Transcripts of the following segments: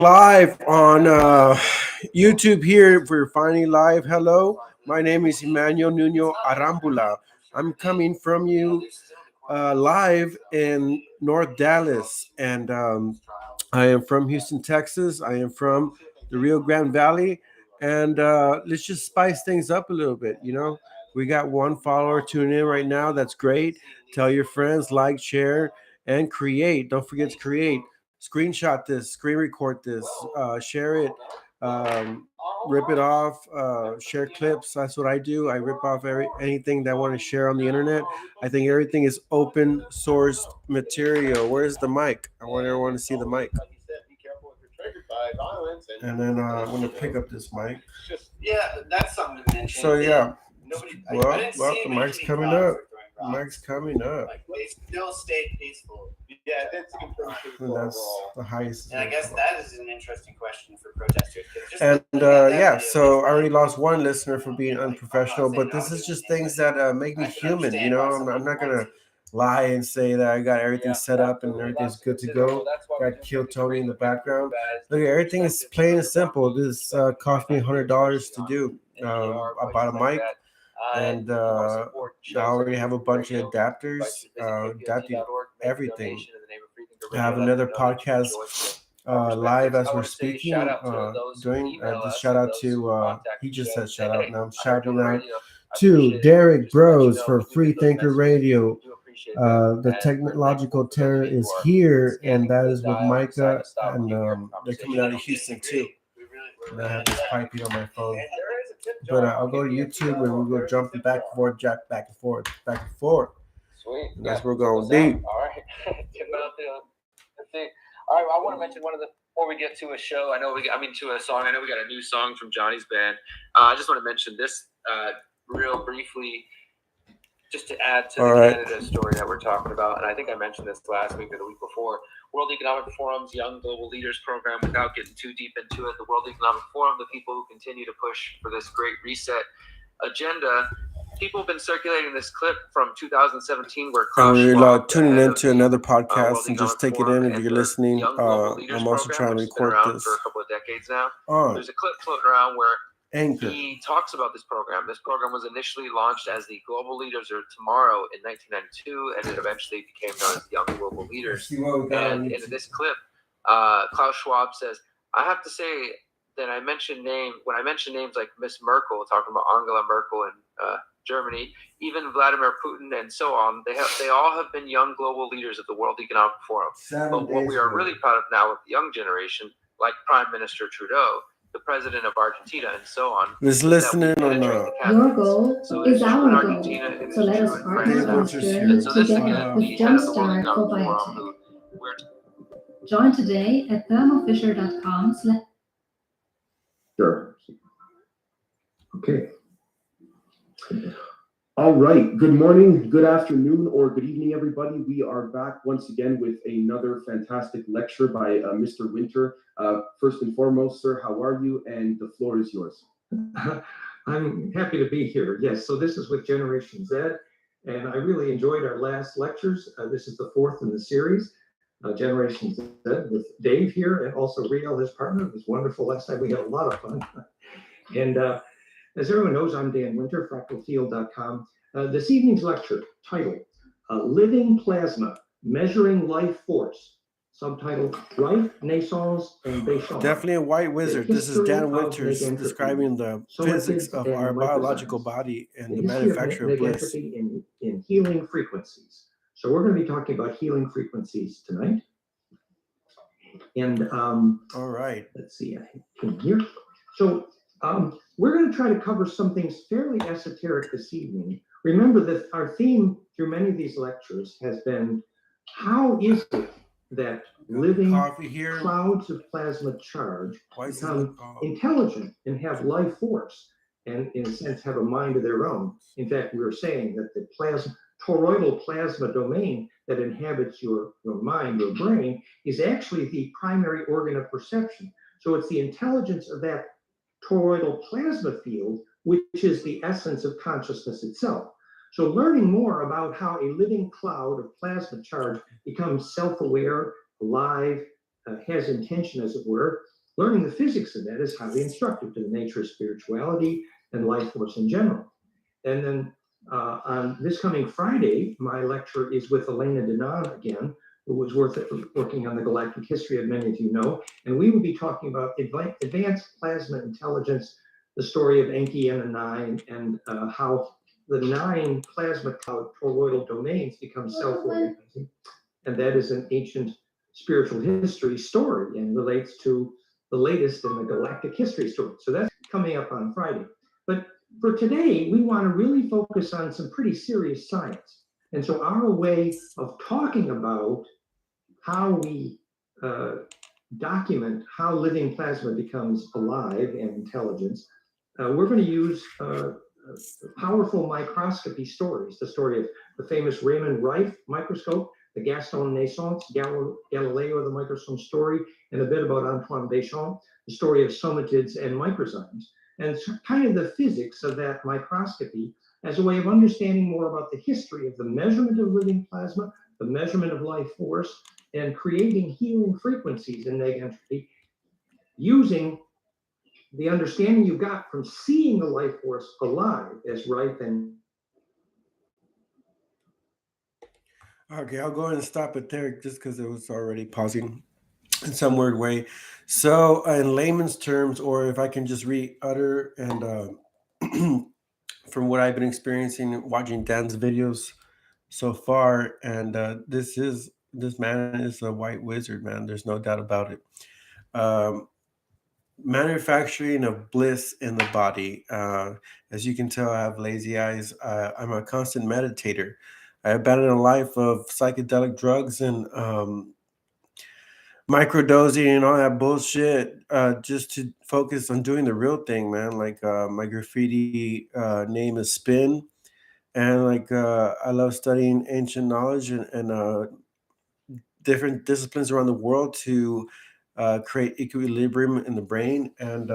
Live on YouTube here. We're finally live. Hello, my name is Emmanuel Nuno Arambula. I'm coming from you live in North Dallas, and I am from Houston, Texas. I am from the Rio Grande Valley, and let's just spice things up a little bit. We got one follower tuning in right now. That's great. Tell your friends, like, share, and create. Don't forget to create. Screenshot this, screen record this, share it, rip it off, share clips. That's what I do. I rip off anything that I want to share on the internet. I think everything is open source material. Where's the mic? I want everyone to see the mic. And then I'm going to pick up this mic. Yeah, that's something to mention. So, yeah. Well, The mic's coming up. The mic's coming up. They still stayed peaceful. Yeah, that's confirmed. And that's the highest. And I guess that is an interesting question for protesters. And so I already lost one listener for being unprofessional, but this is just things that make me human. I'm not gonna lie and say that I got everything set up and everything's good to go. Got Kill Tony in the background. Look, everything is plain and simple. This cost me $100 to do. I bought a mic. And I already have a bunch of adapters, adapting everything. I have another podcast live as we're speaking. Doing this shout out to he just said shout out. Now I'm shouting out to Derek Bros for Free Thinker Radio. The technological terror is here, and that is with Micah, and they're coming out of Houston too. And I have this piping on my phone. But I'll go to YouTube and we'll go jumping back and forth, jack back and forth, back and forth. Sweet. And that's where we're going deep. All right. Let's see. All right. I want to mention before we get to a show. To a song. I know we got a new song from Johnny's band. I just want to mention this real briefly, just to add to the Canada story that we're talking about. And I think I mentioned this last week or the week before. World Economic Forum's Young Global Leaders Program. Without getting too deep into it, the World Economic Forum, the people who continue to push for this great reset agenda, people have been circulating this clip from 2017 where you're tuning into another podcast and just take it in if you're listening. I'm also trying to record this for a couple of decades now. There's a clip floating around where he talks about this program. This program was initially launched as the Global Leaders of Tomorrow in 1992, and it eventually became known as the Young Global Leaders. And in this clip, Klaus Schwab says, I have to say that when I mention names like Miss Merkel, talking about Angela Merkel in Germany, even Vladimir Putin and so on, they all have been young global leaders of the World Economic Forum. But what we are really proud of now with the young generation, like Prime Minister Trudeau, the president of Argentina, and so on. Is listening or not? Your goal is our goal. So let us partner on this journey together with Jumpstart for Biotech. Join today at thermofisher.com. Sure. Okay. All right. Good morning, good afternoon, or good evening, everybody. We are back once again with another fantastic lecture by Mr. Winter. First and foremost, sir, how are you? And the floor is yours. I'm happy to be here. Yes, so this is with Generation Z, and I really enjoyed our last lectures. This is the fourth in the series, Generation Z, with Dave here, and also Riel, his partner. It was wonderful last night. We had a lot of fun. And as everyone knows, I'm Dan Winter, fractalfield.com. This evening's lecture, titled Living Plasma, Measuring Life Force, subtitled Life, Naissance, and Béchance. Definitely a white wizard. This is Dan Winters describing the physics of our biological body and the manufacture of bliss. In healing frequencies. So we're going to be talking about healing frequencies tonight. And all right. Let's see, I can here. So we're going to try to cover some things fairly esoteric this evening. Remember that our theme through many of these lectures has been, how is it that living clouds of plasma charge become intelligent and have life force and, in a sense, have a mind of their own? In fact, we were saying that the toroidal plasma domain that inhabits your mind or brain is actually the primary organ of perception. So it's the intelligence of that toroidal plasma field, which is the essence of consciousness itself. So learning more about how a living cloud of plasma charge becomes self-aware, alive, has intention, as it were, learning the physics of that is highly instructive to the nature of spirituality and life force in general. And then on this coming Friday, my lecture is with Elena Denon again, who was working on the galactic history, as many of you know. And we will be talking about advanced plasma intelligence, the story of Enki and the Nine, and how the 9 plasma cloud toroidal domains become self-organizing. And that is an ancient spiritual history story and relates to the latest in the galactic history story. So that's coming up on Friday. But for today, we want to really focus on some pretty serious science. And so our way of talking about how we document how living plasma becomes alive and intelligence, we're going to use powerful microscopy stories. The story of the famous Raymond Rife microscope, the Gaston Naissance, Galileo the microsome story, and a bit about Antoine Béchamp, the story of somatids and microzymes, and kind of the physics of that microscopy as a way of understanding more about the history of the measurement of living plasma, the measurement of life force, and creating healing frequencies in neg entropy using the understanding you got from seeing the life force alive as Rife and Okay, I'll go ahead and stop it there just because it was already pausing in some weird way. So, in layman's terms, or if I can just re-utter and from what I've been experiencing watching Dan's videos so far, and this man is a white wizard, man. There's no doubt about it. Um, Manufacturing of bliss in the body. As you can tell, I have lazy eyes. I'm a constant meditator. I abandoned a life of psychedelic drugs and microdosing and all that bullshit just to focus on doing the real thing, man. Like my graffiti name is Spin, and like I love studying ancient knowledge and different disciplines around the world to create equilibrium in the brain and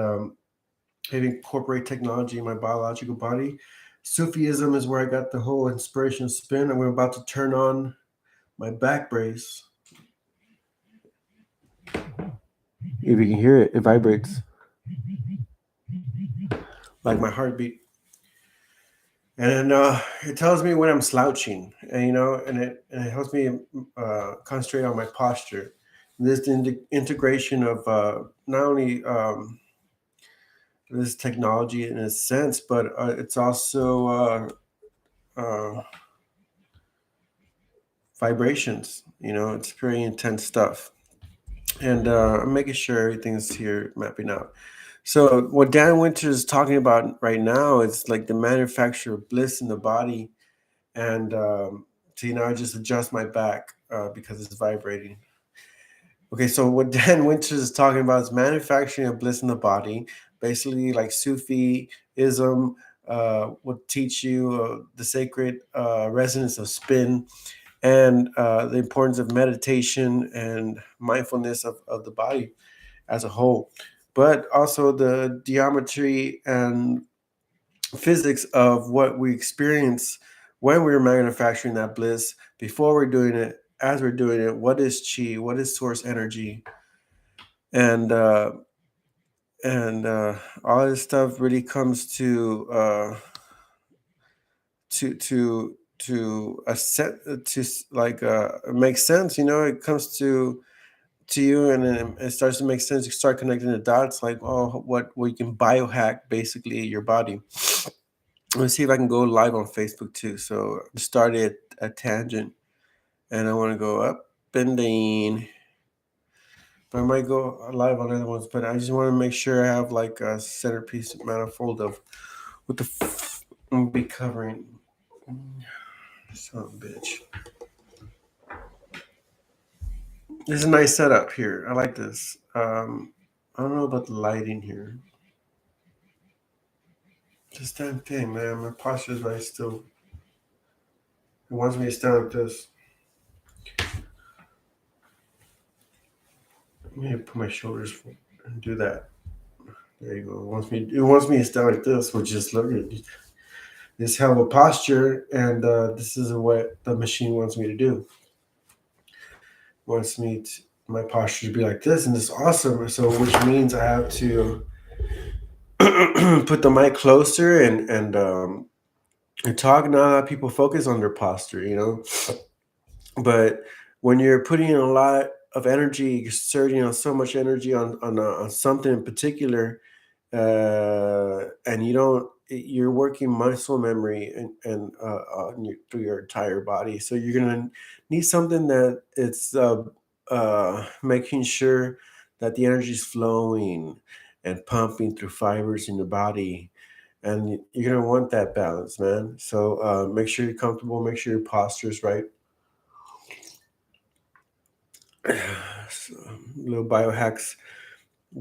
maybe incorporate technology in my biological body. Sufism is where I got the whole inspiration spin, and we're about to turn on my back brace. If you can hear it, it vibrates like my heartbeat. And it tells me when I'm slouching, and and it helps me concentrate on my posture. This integration of not only this technology in a sense, but it's also vibrations. It's very intense stuff, and I'm making sure everything's here mapping out. So what Dan Winter is talking about right now is like the manufacture of bliss in the body, and so I just adjust my back because it's vibrating. Okay, so what Dan Winters is talking about is manufacturing of bliss in the body. Basically, like Sufism will teach you the sacred resonance of spin and the importance of meditation and mindfulness of the body as a whole, but also the geometry and physics of what we experience when we're manufacturing that bliss, before we're doing it, as we're doing it. What is chi? What is source energy? And all this stuff really comes to a set to like make sense. It comes to you, and then it starts to make sense. You start connecting the dots, like, oh, what you can biohack basically your body. Let's see if I can go live on Facebook too. So I started a tangent, and I want to go up and down. But I might go live on other ones. But I just want to make sure I have like a centerpiece manifold of what the I'm gonna be covering. Son of a bitch. This is a nice setup here. I like this. I don't know about the lighting here. This damn thing, man. My posture is nice still. It wants me to stand like this. I'm gonna put my shoulders and do that. There you go. It wants me to stand like this, which is look at this hell of a posture, and this is what the machine wants me to do. Wants me my posture to be like this, and it's awesome. So, which means I have to put the mic closer and talk. Not a lot of people focus on their posture, but when you're putting in a lot of energy, exerting so much energy on something in particular, and you're working muscle memory through your entire body. So you're gonna need something that it's making sure that the energy is flowing and pumping through fibers in the body, and you're gonna want that balance, man. So make sure you're comfortable, make sure your posture is right. So, little biohacks: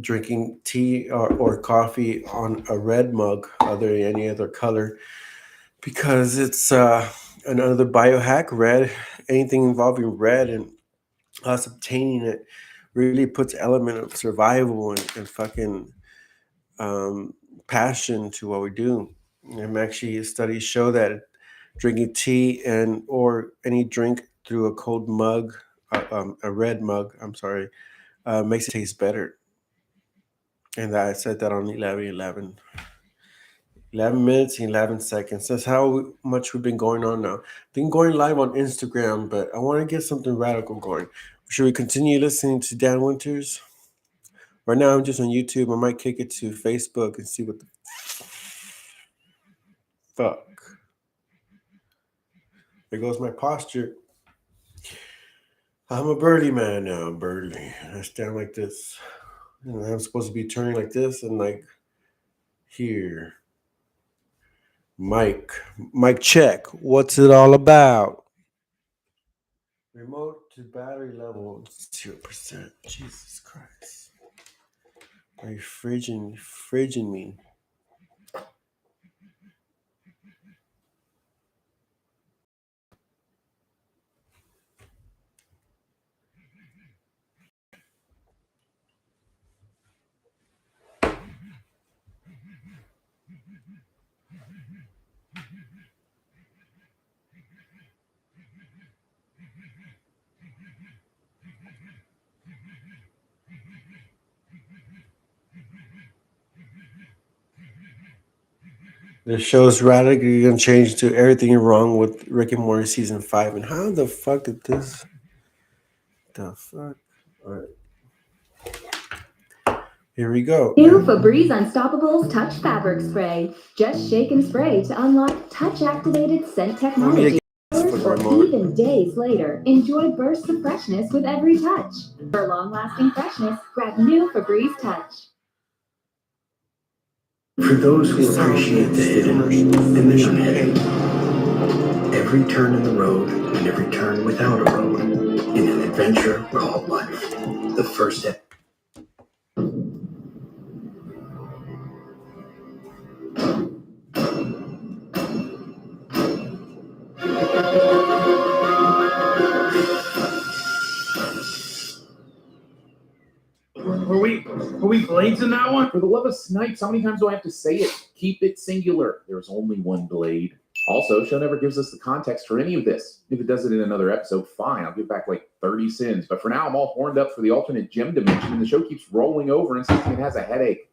drinking tea or coffee on a red mug other than any other color, because it's another biohack. Red, anything involving red and us obtaining it, really puts element of survival and fucking passion to what we do. And actually studies show that drinking tea and or any drink through a cold mug, a red mug, I'm sorry, makes it taste better. And I said that on 11 minutes and 11 seconds. That's how much we've been going on now. Been going live on Instagram, but I want to get something radical going. Should we continue listening to Dan Winters? Right now I'm just on YouTube. I might kick it to Facebook and see what the fuck. There goes my posture. I'm a birdie man now, birdie. I stand like this. And I'm supposed to be turning like this and like here. Mic check. What's it all about? Remote to battery level 0%. Jesus Christ. Are you frigging me? The show's radically gonna change to everything wrong with Rick and Morty season 5. And how the fuck did this? The fuck? Alright. Here we go. New Febreze Unstoppables Touch Fabric Spray. Just shake and spray to unlock touch-activated scent technology. Or even days later, enjoy bursts of freshness with every touch. For long-lasting freshness, grab new Febreze Touch. For those who appreciate the hidden and the unhidden, every turn in the road and every turn without a road in an adventure called life. The first step. Are we blades in that one? For the love of snipes, how many times do I have to say it? Keep it singular. There's only one blade. Also, show never gives us the context for any of this. If it does it in another episode, fine. I'll give back like 30 sins. But for now, I'm all horned up for the alternate gem dimension, and the show keeps rolling over and something it has a headache.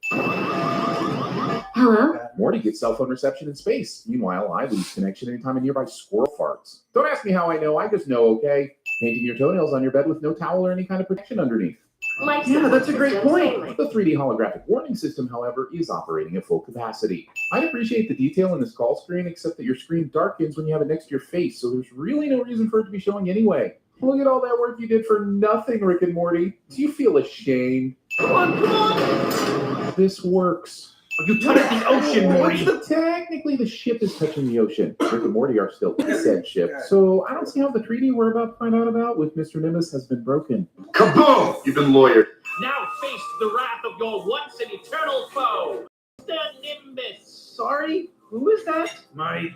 Hello? Morty gets cell phone reception in space. Meanwhile, I lose connection anytime a nearby squirrel farts. Don't ask me how I know. I just know, okay? Painting your toenails on your bed with no towel or any kind of protection underneath. Yeah, that's a great point. The 3D holographic warning system, however, is operating at full capacity. I appreciate the detail in this call screen, except that your screen darkens when you have it next to your face, so there's really no reason for it to be showing anyway. Look at all that work you did for nothing, Rick and Morty. Do you feel ashamed? Come on! This works. You touched the ocean, Morty. Technically, the ship is touching the ocean. Rick and Morty are still in said ship, so I don't see how the treaty we're about to find out about with Mr. Nimbus has been broken. Kaboom! You've been lawyered. Now face the wrath of your once and eternal foe, Mr. Nimbus. Sorry? Who is that? My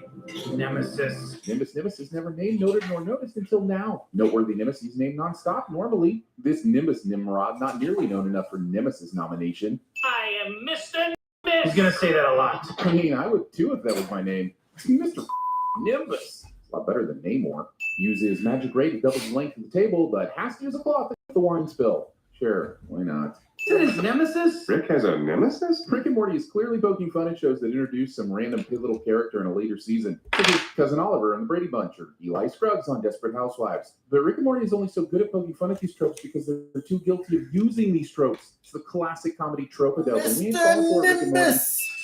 nemesis. Nimbus is never named, noted, nor noticed until now. Noteworthy Nemesis named nonstop normally. This Nimbus Nimrod not nearly known enough for Nemesis nomination. I am Mr. He's gonna say that a lot. I mean, I would too if that was my name. Mr. Nimbus. A lot better than Namor. Uses magic ray to double the length of the table, but has to use a cloth to the wine spill. Sure, why not? Is that his nemesis? Rick has a nemesis? Rick and Morty is clearly poking fun at shows that introduce some random pivotal character in a later season, such as Cousin Oliver and the Brady Bunch, or Eli Scruggs on Desperate Housewives. But Rick and Morty is only so good at poking fun at these tropes because they're too guilty of using these tropes. It's the classic comedy trope of and we ain't falling for it, Rick and Morty.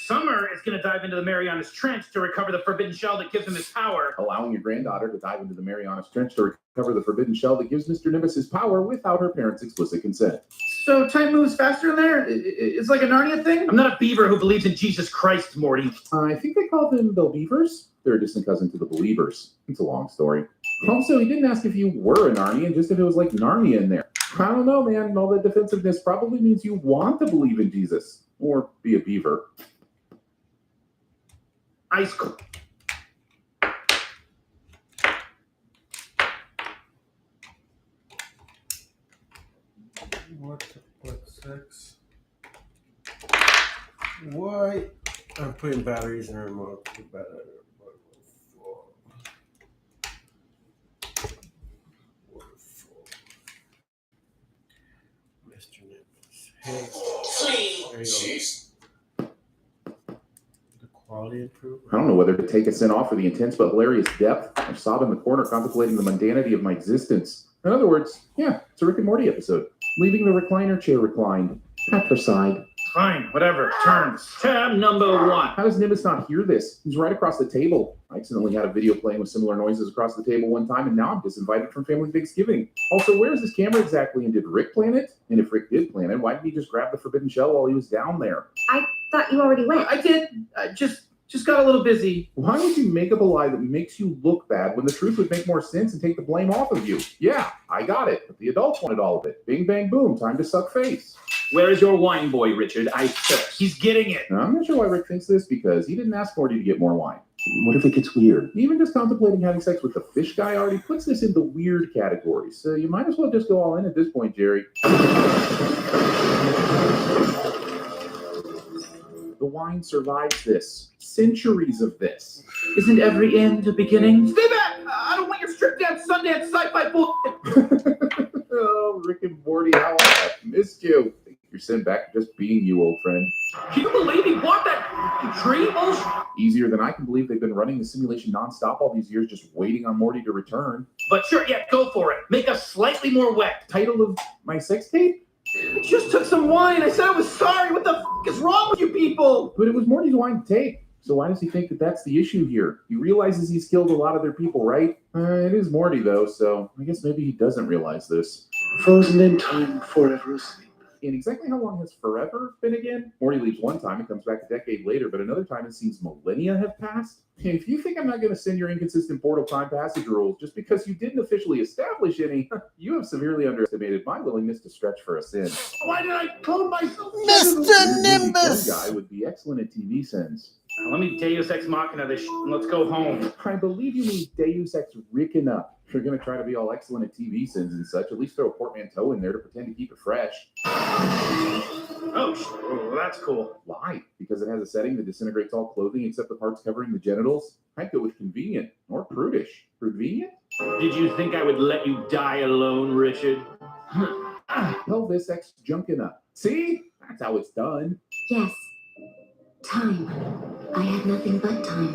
Summer is going to dive into the Marianas Trench to recover the forbidden shell that gives him his power. Allowing your granddaughter to dive into the Marianas Trench to recover the forbidden shell that gives Mr. Nimbus his power without her parents' explicit consent. So time moves faster in there? It's like a Narnia thing? I'm not a beaver who believes in Jesus Christ, Morty. I think they call them the Beavers. They're a distant cousin to the Believers. It's a long story. Also, he didn't ask if you were a Narnian, just if it was like Narnia in there. I don't know, man. All that defensiveness probably means you want to believe in Jesus. Or be a beaver. Ice cold. What 6? Why? I'm putting batteries in remote. Mr. Nimbus. Hey. There you go. The quality improvement. I don't know whether to take a sin off for the intense but hilarious depth or sob in the corner contemplating the mundanity of my existence. In other words, yeah, it's a Rick and Morty episode. Leaving the recliner chair reclined. Pat her side. Fine, whatever. Turns. Tab number 1. How does Nimbus not hear this? He's right across the table. I accidentally had a video playing with similar noises across the table one time, and now I'm disinvited from family Thanksgiving. Also, where is this camera exactly, and did Rick plan it? And if Rick did plan it, why didn't he just grab the forbidden shell while he was down there? I thought you already went. I did. I just got a little busy. Why would you make up a lie that makes you look bad when the truth would make more sense and take the blame off of you? Yeah, I got it, but the adults wanted all of it. Bing, bang, boom, time to suck face. Where is your wine boy, Richard? He's getting it. Now, I'm not sure why Rick thinks this, because he didn't ask Morty to get more wine. What if it gets weird? Even just contemplating having sex with the fish guy already puts this in the weird category, so you might as well just go all in at this point, Jerry. The wine survives this. Centuries of this. Isn't every end a beginning? Stay back! I don't want your strip dance, Sundance, sci-fi bullshit! Oh, Rick and Morty, how I have missed you. You're sent back to just being you, old friend. Can you believe he bought that tree bullshit? Easier than I can believe they've been running the simulation nonstop all these years, just waiting on Morty to return. But sure, yeah, go for it. Make us slightly more wet. Title of my sex tape? I just took some wine. I said I was sorry. What the f*** is wrong with you people? But it was Morty's wine to take. So why does he think that that's the issue here? He realizes he's killed a lot of their people, right? It is Morty, though, so I guess maybe he doesn't realize this. Frozen in time, forever asleep. And exactly how long has forever been again? Morty leaves one time and comes back a decade later, but another time it seems millennia have passed. And if you think I'm not going to send your inconsistent portal time passage rules just because you didn't officially establish any, you have severely underestimated my willingness to stretch for a sin. Why did I clone myself? Mr. Nimbus! This guy would be excellent at TV sins. Let me Deus Ex Machina this and let's go home. I believe you mean Deus Ex Rick'na. If you're going to try to be all excellent at TV sins and such, at least throw a portmanteau in there to pretend to keep it fresh. Oh, that's cool. Why? Because it has a setting that disintegrates all clothing except the parts covering the genitals? I'd go with convenient or prudish. Convenient? Did you think I would let you die alone, Richard? Pelvis Ex Junkina. See? That's how it's done. Yes. Time. I had nothing but time.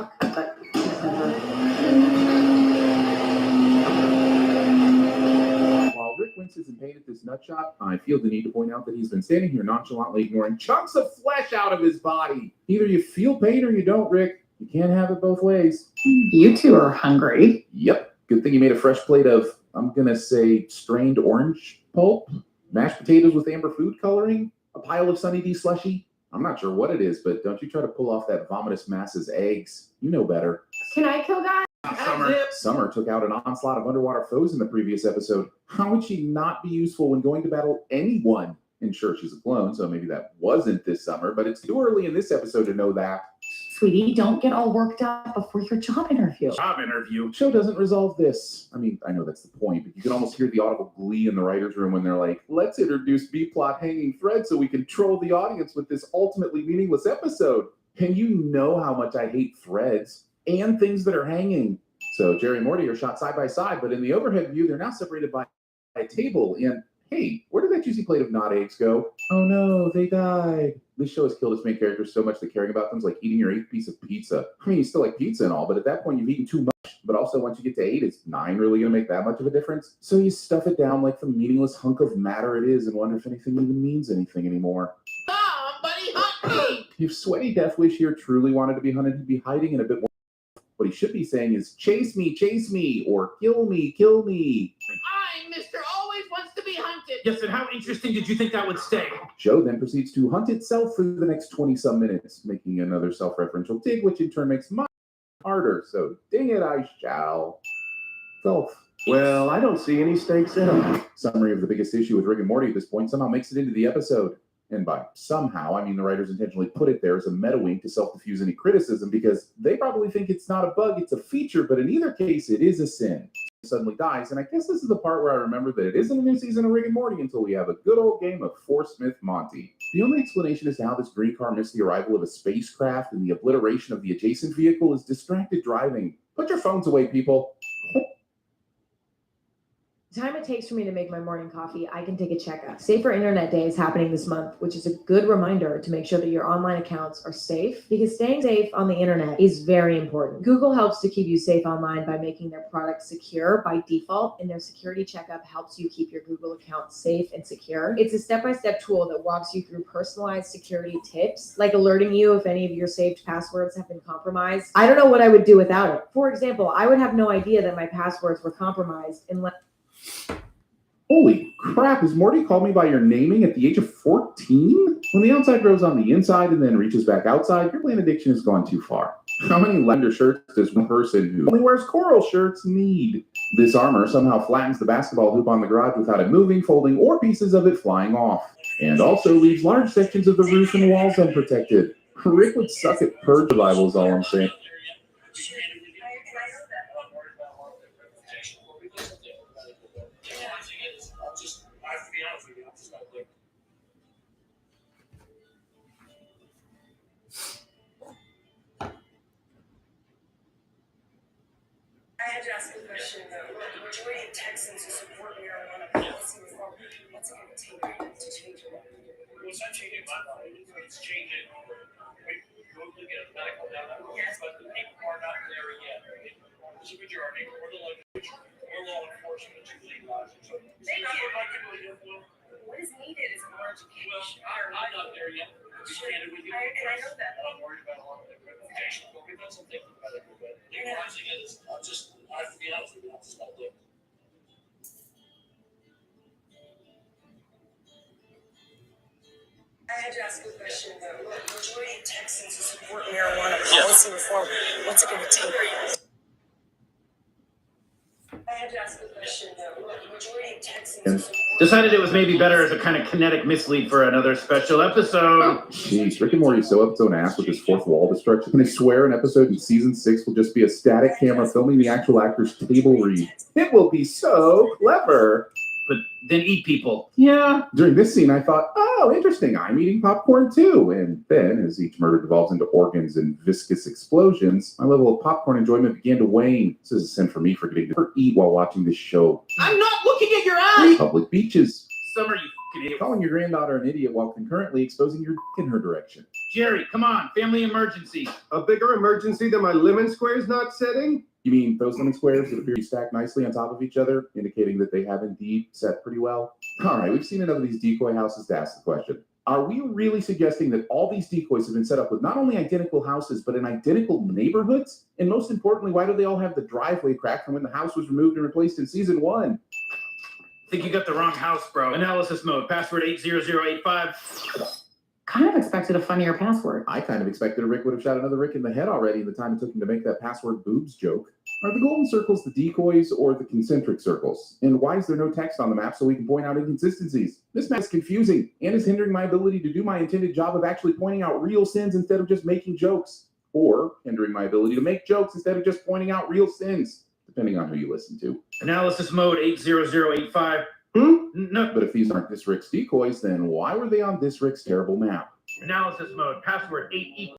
While Rick winces in pain at this nutshot, I feel the need to point out that he's been standing here nonchalantly ignoring chunks of flesh out of his body. Either you feel pain or you don't, Rick. You can't have it both ways. You two are hungry. Yep. Good thing you made a fresh plate of, I'm going to say, strained orange pulp, mashed potatoes with amber food coloring, a pile of Sunny D slushy. I'm not sure what it is, but don't you try to pull off that vomitous mass's eggs. You know better. Can I kill guys? Summer took out an onslaught of underwater foes in the previous episode. How would she not be useful when going to battle anyone? And sure, she's a clone, so maybe that wasn't this summer, but it's too early in this episode to know that. Sweetie, don't get all worked up before your job interview. Job interview? Show doesn't resolve this. I mean, I know that's the point, but you can almost hear the audible glee in the writer's room when they're like, let's introduce B-plot hanging thread so we can troll the audience with this ultimately meaningless episode. And you know how much I hate threads and things that are hanging. So Jerry and Morty are shot side by side, but in the overhead view, they're now separated by a table. And Hey, where did that juicy plate of not eggs go? Oh no, they died. This show has killed its main characters so much that caring about them is like eating your 8th piece of pizza. I mean, you still like pizza and all, but at that point you've eaten too much. But also once you get to 8, is 9 really going to make that much of a difference? So you stuff it down like the meaningless hunk of matter it is and wonder if anything even means anything anymore. Somebody hunt me! If Sweaty Death Wish here truly wanted to be hunted, he'd be hiding in a bit more. What he should be saying is, chase me, or kill me. I'm Mr. Always Wants to Be Hunted. Yes, and how interesting did you think that would stay? Show then proceeds to hunt itself for the next 20-some minutes, making another self-referential dig, which in turn makes mine harder. So ding it, I shall. Golf. Well, I don't see any stakes in them. Summary of the biggest issue with Rick and Morty at this point somehow makes it into the episode. And by somehow, I mean the writers intentionally put it there as a meta wink to self-diffuse any criticism because they probably think it's not a bug, it's a feature, but in either case, it is a sin. It suddenly dies, and I guess this is the part where I remember that it isn't a new season of Rick and Morty until we have a good old game of Smith Monty. The only explanation as to how this green car missed the arrival of a spacecraft and the obliteration of the adjacent vehicle is distracted driving. Put your phones away, people. The time it takes for me to make my morning coffee, I can take a checkup. Safer Internet Day is happening this month, which is a good reminder to make sure that your online accounts are safe because staying safe on the internet is very important. Google helps to keep you safe online by making their products secure by default, and their security checkup helps you keep your Google account safe and secure. It's a step-by-step tool that walks you through personalized security tips, like alerting you if any of your saved passwords have been compromised. I don't know what I would do without it. For example, I would have no idea that my passwords were compromised unless... Holy crap, has Morty called me by your naming at the age of 14? When the outside grows on the inside and then reaches back outside, your plant addiction has gone too far. How many lavender shirts does one person who only wears coral shirts need? This armor somehow flattens the basketball hoop on the garage without it moving, folding, or pieces of it flying off. And also leaves large sections of the roof and walls unprotected. Rick would suck at purge survival is all I'm saying. I had to ask a question though. The majority of Texans who support marijuana policy reform, what's it going to take to change it? Well, it's not changing my mind. It's changing. We're looking at medical data, but the people are not there yet. It's a majority. We're the legislature. We're law enforcement. It's legalized. So Thank you. What is needed is more education. Well, I'm not there yet. To be candid with you. And I know that. I'm worried about a lot of the reputation, but we've done some thinking about it a little bit. Legalizing it is I have to be honest with you, I'm just not looking. I had to ask a question though. The majority of Texans who support marijuana policy reform, what's it going to take? I had to ask a question though. The majority of Texans who support Decided it was maybe better as a kind of kinetic mislead for another special episode. Jeez, Rick and Morty is so up its own ass with his fourth wall destruction. And they swear an episode in season 6 will just be a static camera filming the actual actor's table read. It will be so clever. But then eat people. Yeah. During this scene, I thought, oh, interesting. I'm eating popcorn too. And then, as each murder devolves into organs and viscous explosions, my level of popcorn enjoyment began to wane. This is a sin for me for getting to eat while watching this show. I'm not looking at your eyes! Public beaches. Summer, you fucking idiot. Calling your granddaughter an idiot while concurrently exposing your dick in her direction. Jerry, come on. Family emergency. A bigger emergency than my lemon squares not setting? You mean those lemon squares that appear to be stacked nicely on top of each other, indicating that they have indeed set pretty well? All right, we've seen enough of these decoy houses to ask the question. Are we really suggesting that all these decoys have been set up with not only identical houses, but in identical neighborhoods? And most importantly, why do they all have the driveway crack from when the house was removed and replaced in season 1? I think you got the wrong house, bro. Analysis mode. Password 80085. Kind of expected a funnier password. I kind of expected Rick would have shot another Rick in the head already in the time it took him to make that password boobs joke. Are the golden circles the decoys or the concentric circles? And why is there no text on the map so we can point out inconsistencies? This map is confusing and is hindering my ability to do my intended job of actually pointing out real sins instead of just making jokes. Or hindering my ability to make jokes instead of just pointing out real sins, depending on who you listen to. Analysis mode 80085. No. But if these aren't this Rick's decoys, then why were they on this Rick's terrible map? Analysis mode. Password 8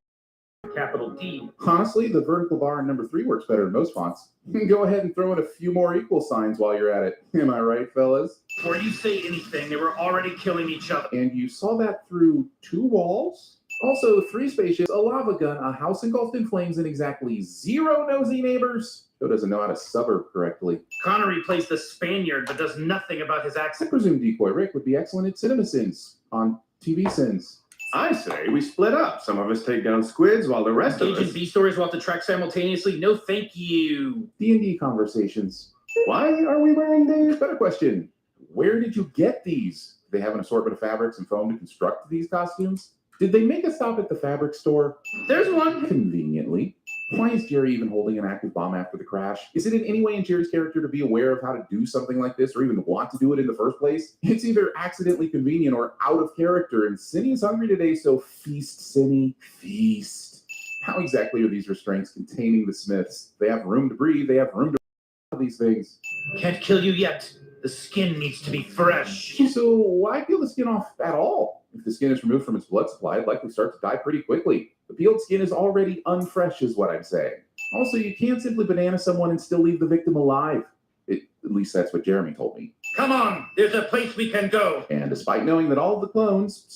capital D. Honestly, the vertical bar in number 3 works better than most fonts. Go ahead and throw in a few more equal signs while you're at it. Am I right, fellas? Before you say anything, they were already killing each other. And you saw that through 2 walls? Also, 3 spaceships, a lava gun, a house engulfed in flames, and exactly 0 nosy neighbors. Joe doesn't know how to suburb correctly. Connery plays the Spaniard, but does nothing about his I accent. presume Decoy Rick would be excellent at cinema sins on TV sins. I say we split up. Some of us take down squids while the rest of Agent us... B stories will have to track simultaneously. No, thank you. D&D conversations. Why are we wearing these? Better question. Where did you get these? Do they have an assortment of fabrics and foam to construct these costumes? Did they make a stop at the fabric store? There's one. Conveniently. Why is Jerry even holding an active bomb after the crash? Is it in any way in Jerry's character to be aware of how to do something like this or even want to do it in the first place? It's either accidentally convenient or out of character, and Cindy is hungry today, so feast, Cindy, feast. How exactly are these restraints containing the Smiths? They have room to breathe, they have room to these things. Can't kill you yet. The skin needs to be fresh. So why peel the skin off at all? If the skin is removed from its blood supply, it'd likely start to die pretty quickly. The peeled skin is already unfresh is what I'm saying. Also, you can't simply banana someone and still leave the victim alive. At least that's what Jeremy told me. Come on, there's a place we can go. And despite knowing that all of the clones,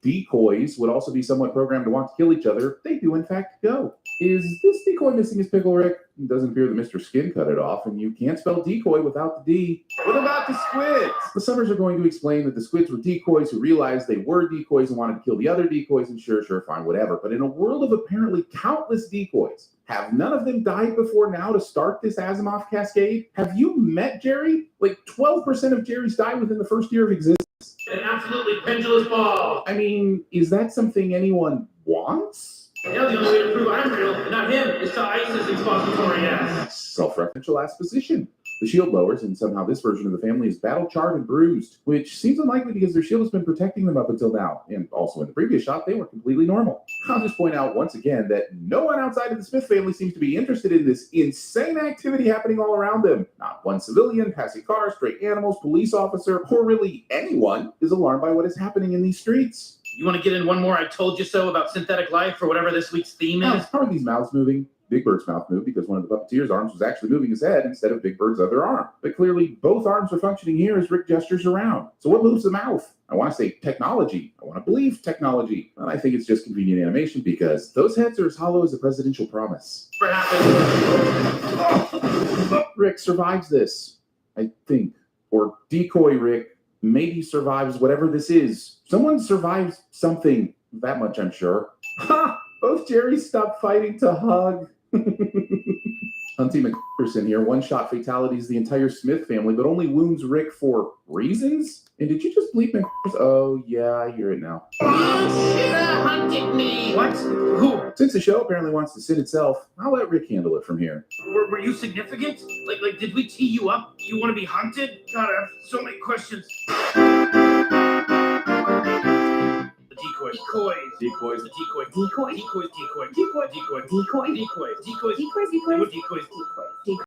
decoys, would also be somewhat programmed to want to kill each other, they do in fact go. Is this decoy missing his pickle, Rick? It doesn't appear that Mr. Skin cut it off, and you can't spell decoy without the D. What about the squids? The Summers are going to explain that the squids were decoys who realized they were decoys and wanted to kill the other decoys, and sure, fine, whatever. But in a world of apparently countless decoys, have none of them died before now to start this Asimov cascade? Have you met Jerry? Like 12% of Jerry's died within the first year of existence. An absolutely pendulous ball. I mean, is that something anyone wants? Now the only way to prove I'm real, and not him, is to ice his expository ass. Self-referential exposition. The shield lowers, and somehow this version of the family is battle-charred and bruised, which seems unlikely because their shield has been protecting them up until now. And also in the previous shot, they were completely normal. I'll just point out once again that no one outside of the Smith family seems to be interested in this insane activity happening all around them. Not one civilian, passing cars, stray animals, police officer, or really anyone is alarmed by what is happening in these streets. You want to get in one more I told you so about synthetic life or whatever this week's theme is? How are these mouths moving? Big Bird's mouth moved because one of the puppeteer's arms was actually moving his head instead of Big Bird's other arm. But clearly, both arms are functioning here as Rick gestures around. So what moves the mouth? I want to say technology. I want to believe technology. And I think it's just convenient animation because those heads are as hollow as a presidential promise. Rick survives this, I think. Or decoy Rick maybe survives whatever this is. Someone survives something. That much I'm sure. Ha! Both Jerrys stopped fighting to hug. Hunty McPherson here. One-shot fatalities the entire Smith family, but only wounds Rick for reasons? And did you just bleep McPherson? Oh, yeah, I hear it now. You should have hunted me. What? Who? Since the show apparently wants to sin itself, I'll let Rick handle it from here. Were you significant? Like, did we tee you up? You want to be hunted? God, I have so many questions. Decoys. Decoys. The decoys. Decoy. Decoys. Decoy. Decoy. Decoys. Decoy. Decoys. Decoy. Decoys. Decoy. Decoys. Decoy.